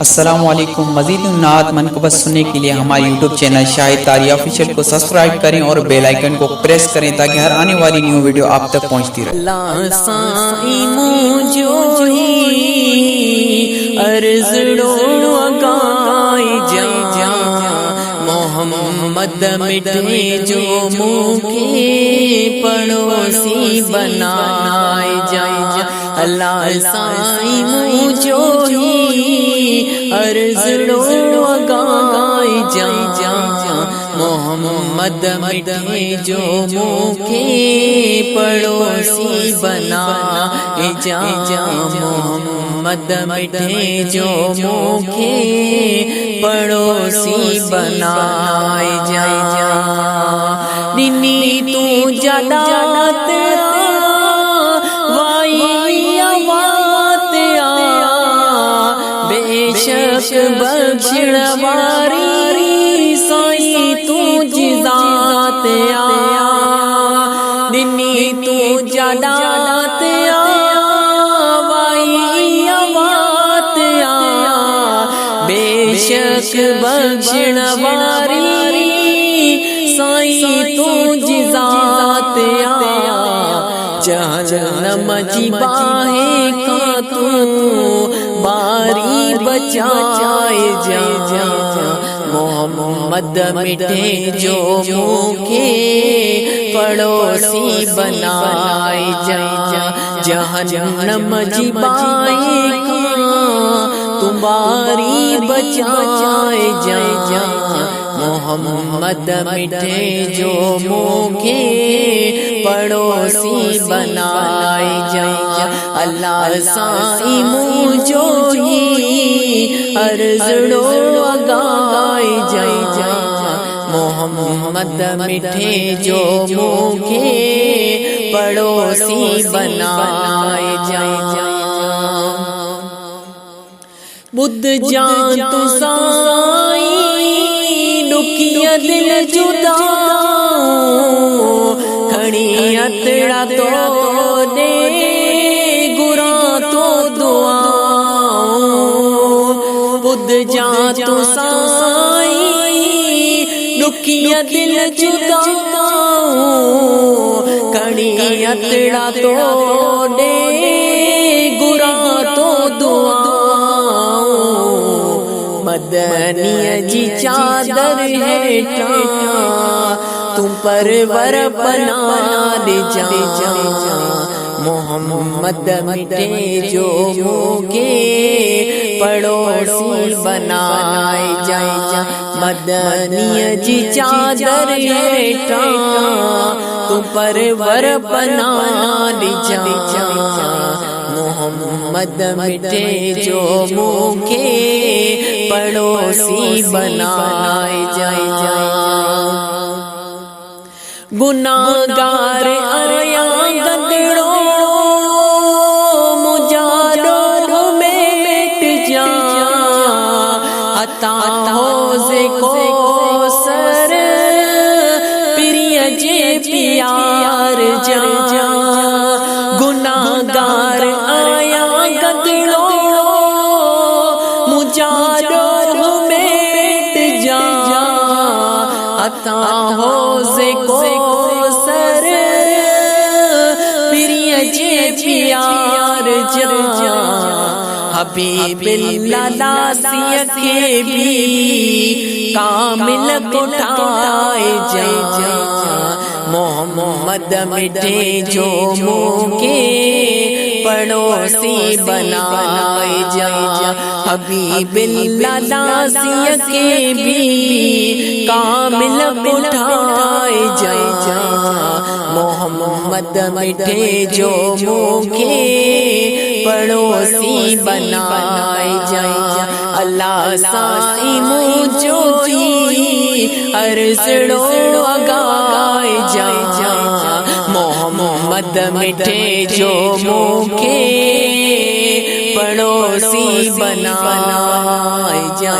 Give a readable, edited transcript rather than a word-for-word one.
अस्सलामुअलैकुम। मज़ीद नात मनक़बत सुनने के लिए हमारे यूट्यूब चैनल शाहिद तारी ऑफिशियल को सब्सक्राइब करें और बेल आइकन को प्रेस करें ताकि हर आने वाली न्यू वीडियो आप तक पहुंचती रहे। साईं मुंजो अर्ज़ड़ो अगाई जा मोहम्मद मिठे जो मुखे पड़ोसी बनाए जा। अल्लाह साईं मुंजो अर्ज़ड़ो अगाई जा मोहम्मद मिठे जो मुखे पड़ोसी बनाए जा। मोहम्मद मिठे जो मुखे पड़ोसी बनाए जा। निनी तू जदात बेशक बख्शिण वारी साईं तू जिजात आया। निनी तू जदात वाई अवात आया। बेशक बख्शिण वारी साईं तू जिजात आया। जहन्नम जी बाहे का तू बारी बचाए जा। मोहम्मद मिठे जो मुखे पड़ोसी बनाए जा। जहन्नम जी बाई तुम्हारी बचाए जा। मोहम्मद मिठे जो मुखे पड़ोसी बनाए जा। अल्लाह साईं मुंजो अर्ज़ड़ो अगाई जा मोहम्मद मिठे जो मुखे पड़ोसी बनाए जा। बुद्ध जान तू साईं दुखिया दिल जुदा खड़ी अतड़ा तो दे गुरा तो दुआ। बुद्ध जा तू साईं दुखिया दिल जुदा खड़ी अतड़ा तो दे गुरा तो दुआ। मदनिया जी चादर हेठा तुम परवर बना दे जा। मोहम्मद मिठे जो मुखे पड़ोसी बनाए जा। मदनिया जी चादर हेठा तुम परवर बना दे जा। मोहम्मद मिठे जो मुखे पड़ोसी बनाए जा। गुनाहगार आया गदड़ो मुजारो में मिट जा। अता होज़े को सर प्रिय जे प्यार जा। गुनाहगार आया गदड़ो मुजारो में मिट जा। अता होज़े को सर प्रिय जे प्यार जा। हबीबिल्लाह लासिया के भी कामिल कोठाए जा। मोहम्मद मिठे जो मुखे पड़ोसी बनाए जा। हबीबिल्लाह लासिया के भी कामिल कोठाए जा। मोहम्मद मिठे जो मुखे पड़ोसी बनाए जा। अल्लाह साईं मुंजो अर्ज़ड़ो अगाई जा। मोहम्मद मिठे जो मुखे पड़ोसी बनाए जा।